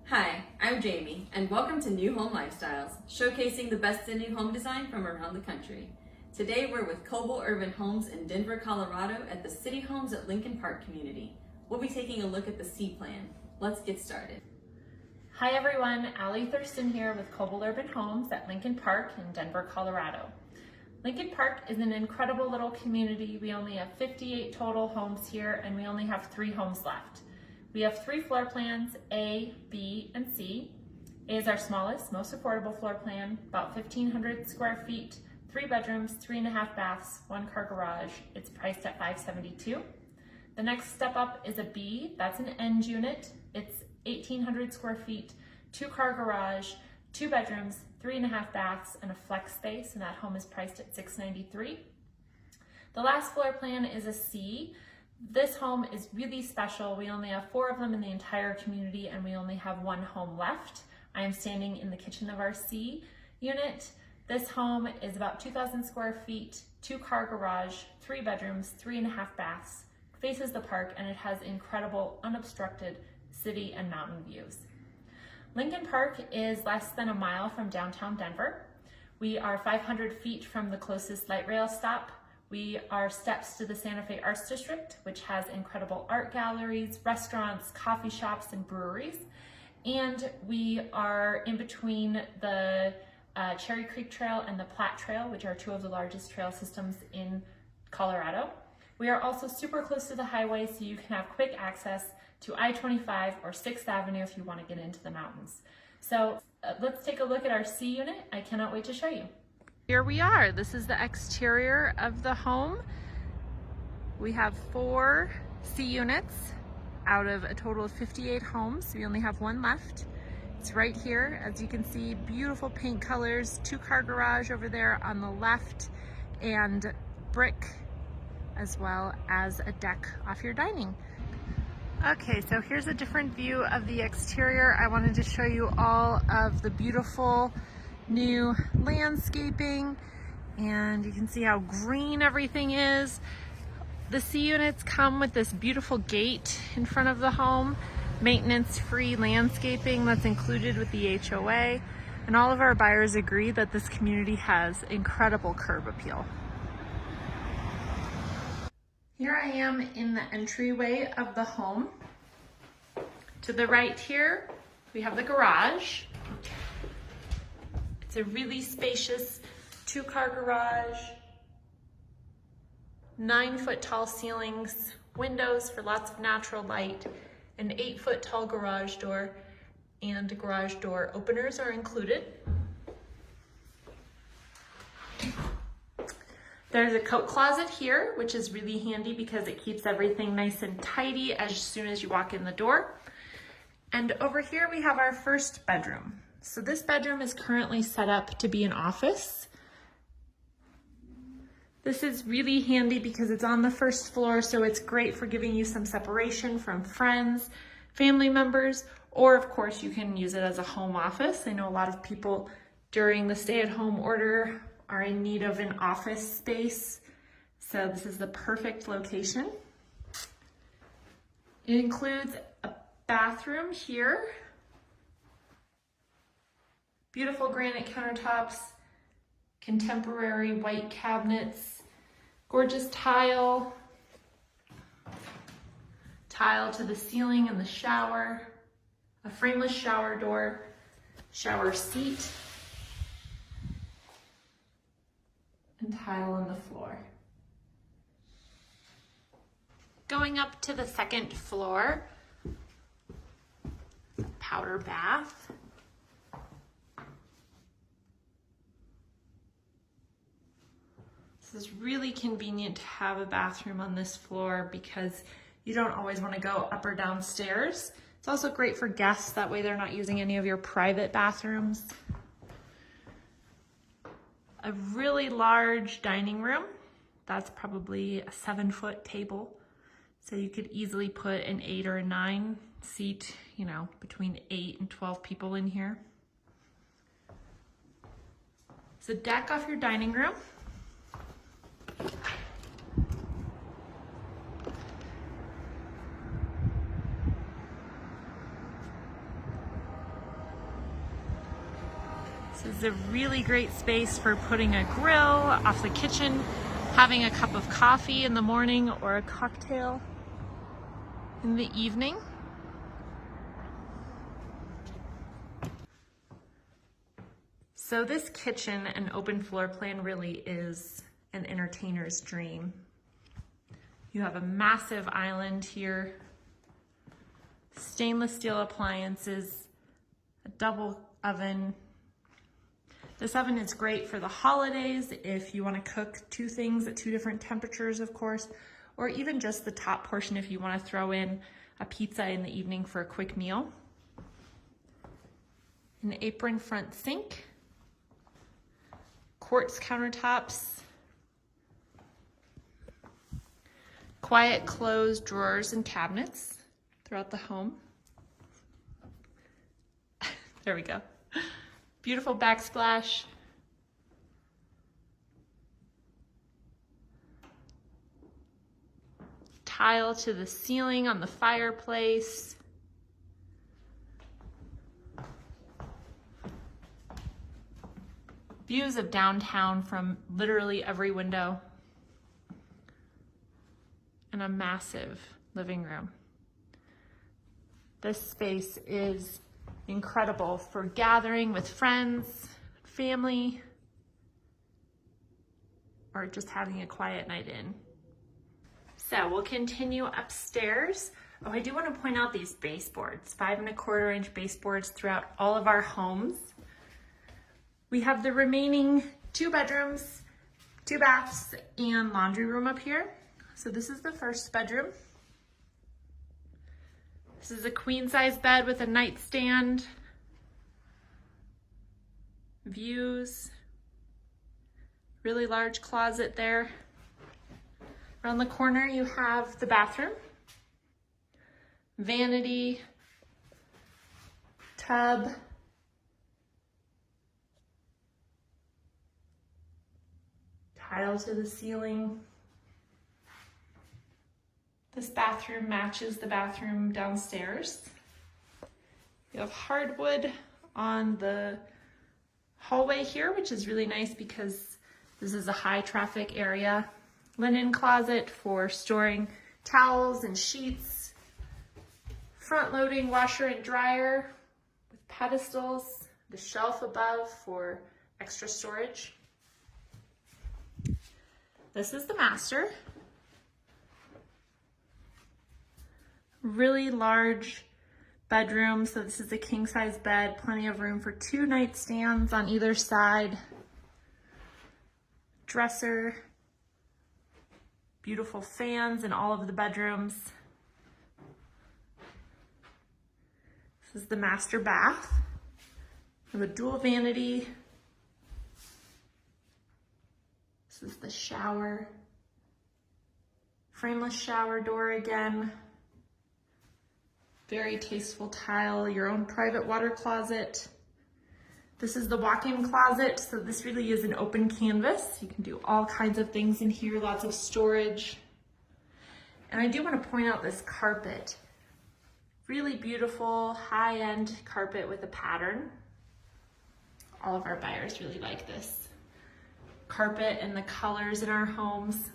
Hi, I'm Jamie, and welcome to New Home Lifestyles, showcasing the best in new home design from around the country. Today we're with Koelbel Urban Homes in Denver, Colorado at the CityHomes at Lincoln Park community. We'll be taking a look at the C plan. Let's get started. Hi everyone, Allie Thurston here with Koelbel Urban Homes at Lincoln Park in Denver, Colorado. Lincoln Park is an incredible little community. We only have 58 total homes here and we only have 3 homes left. We have 3 floor plans, A, B, and C. A is our smallest, most affordable floor plan, about 1,500 square feet, 3 bedrooms, 3.5 baths, 1 car garage. It's priced at $572. The next step up is a B, that's an end unit. It's 1,800 square feet, 2 car garage, 2 bedrooms, 3.5 baths, and a flex space, and that home is priced at $693. The last floor plan is a C. This home is really special. We only have 4 of them in the entire community and we only have 1 home left. I am standing in the kitchen of our C unit. This home is about 2,000 square feet, 2 car garage, 3 bedrooms, 3.5 baths, faces the park, and it has incredible unobstructed city and mountain views. Lincoln Park is less than a mile from downtown Denver. We are 500 feet from the closest light rail stop. We are steps to the Santa Fe Arts District, which has incredible art galleries, restaurants, coffee shops, and breweries. And we are in between the Cherry Creek Trail and the Platte Trail, which are 2 of the largest trail systems in Colorado. We are also super close to the highway, so you can have quick access to I-25 or 6th Avenue if you want to get into the mountains. So let's take a look at our C unit. I cannot wait to show you. Here we are. This is the exterior of the home. We have 4 C units out of a total of 58 homes. We only have 1 left. It's right here. As you can see, beautiful paint colors, 2 car garage over there on the left, and brick, as well as a deck off your dining. Okay, so here's a different view of the exterior. I wanted to show you all of the beautiful new landscaping, and you can see how green everything is. The C units come with this beautiful gate in front of the home, maintenance-free landscaping that's included with the HOA, and all of our buyers agree that this community has incredible curb appeal. Here I am in the entryway of the home. To the right here, we have the garage. It's a really spacious 2-car garage, 9-foot tall ceilings, windows for lots of natural light, an 8-foot tall garage door, and garage door openers are included. There's a coat closet here, which is really handy because it keeps everything nice and tidy as soon as you walk in the door. And over here we have our first bedroom. So this bedroom is currently set up to be an office. This is really handy because it's on the first floor, so it's great for giving you some separation from friends, family members, or of course you can use it as a home office. I know a lot of people during the stay-at-home order are in need of an office space, so this is the perfect location. It includes a bathroom here, beautiful granite countertops, contemporary white cabinets, gorgeous tile to the ceiling and the shower, a frameless shower door, shower seat, and tile on the floor. Going up to the 2nd floor, powder bath. This is really convenient to have a bathroom on this floor because you don't always want to go up or downstairs. It's also great for guests, that way they're not using any of your private bathrooms. A really large dining room. That's probably a 7-foot table. So you could easily put an 8 or a 9 seat, between 8 and 12 people in here. It's a deck off your dining room. This is a really great space for putting a grill off the kitchen, having a cup of coffee in the morning or a cocktail in the evening. So this kitchen and open floor plan really is an entertainer's dream. You have a massive island here, stainless steel appliances, a double oven. This oven is great for the holidays if you want to cook two things at two different temperatures, of course, or even just the top portion if you want to throw in a pizza in the evening for a quick meal. An apron front sink, quartz countertops, quiet closed drawers and cabinets throughout the home. There we go. Beautiful backsplash. Tile to the ceiling on the fireplace. Views of downtown from literally every window. And a massive living room. This space is incredible for gathering with friends, family, or just having a quiet night in. So we'll continue upstairs. Oh, I do want to point out these baseboards, 5 1/4 inch baseboards throughout all of our homes. We have the remaining 2 bedrooms, 2 baths, and laundry room up here. So this is the first bedroom. This is a queen size bed with a nightstand, views, really large closet there. Around the corner you have the bathroom, vanity, tub, tile to the ceiling. This bathroom matches the bathroom downstairs. You have hardwood on the hallway here, which is really nice because this is a high traffic area. Linen closet for storing towels and sheets. Front loading washer and dryer with pedestals. The shelf above for extra storage. This is the master. Really large bedroom. So this is a king size bed, plenty of room for 2 nightstands on either side. Dresser, beautiful fans in all of the bedrooms. This is the master bath. We have a dual vanity. This is the shower. Frameless shower door again. Very tasteful tile, your own private water closet. This is the walk-in closet, so this really is an open canvas. You can do all kinds of things in here, lots of storage. And I do want to point out this carpet. Really beautiful, high-end carpet with a pattern. All of our buyers really like this carpet and the colors in our homes.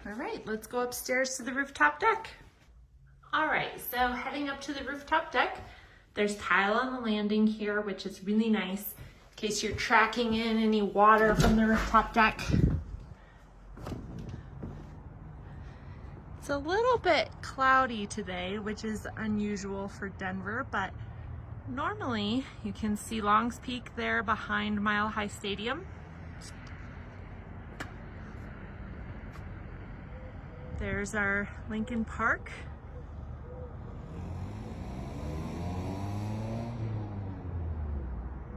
All right, let's go upstairs to the rooftop deck. All right, so heading up to the rooftop deck, there's tile on the landing here, which is really nice in case you're tracking in any water from the rooftop deck. It's a little bit cloudy today, which is unusual for Denver, but normally you can see Long's Peak there behind Mile High Stadium. There's our Lincoln Park.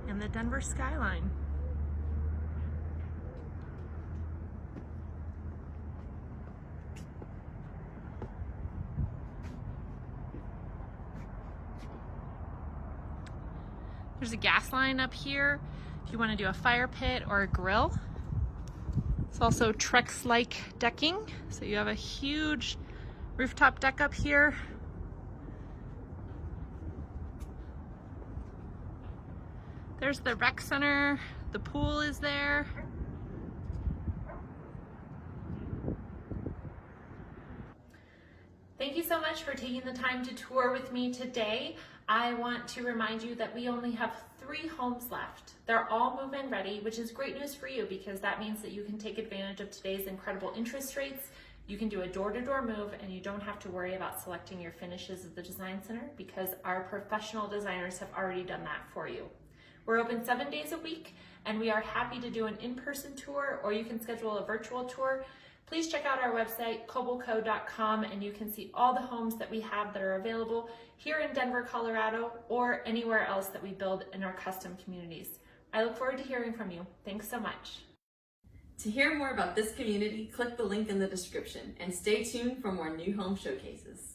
And the Denver skyline. There's a gas line up here if you want to do a fire pit or a grill. It's also Trex-like decking, so you have a huge rooftop deck up here. There's the rec center, the pool is there. Thank you so much for taking the time to tour with me today. I want to remind you that we only have 3 homes left. They're all move-in ready, which is great news for you because that means that you can take advantage of today's incredible interest rates. You can do a door-to-door move and you don't have to worry about selecting your finishes at the design center because our professional designers have already done that for you. We're open 7 days a week and we are happy to do an in-person tour or you can schedule a virtual tour. Please check out our website, koelbel.com, and you can see all the homes that we have that are available here in Denver, Colorado, or anywhere else that we build in our custom communities. I look forward to hearing from you. Thanks so much. To hear more about this community, click the link in the description and stay tuned for more new home showcases.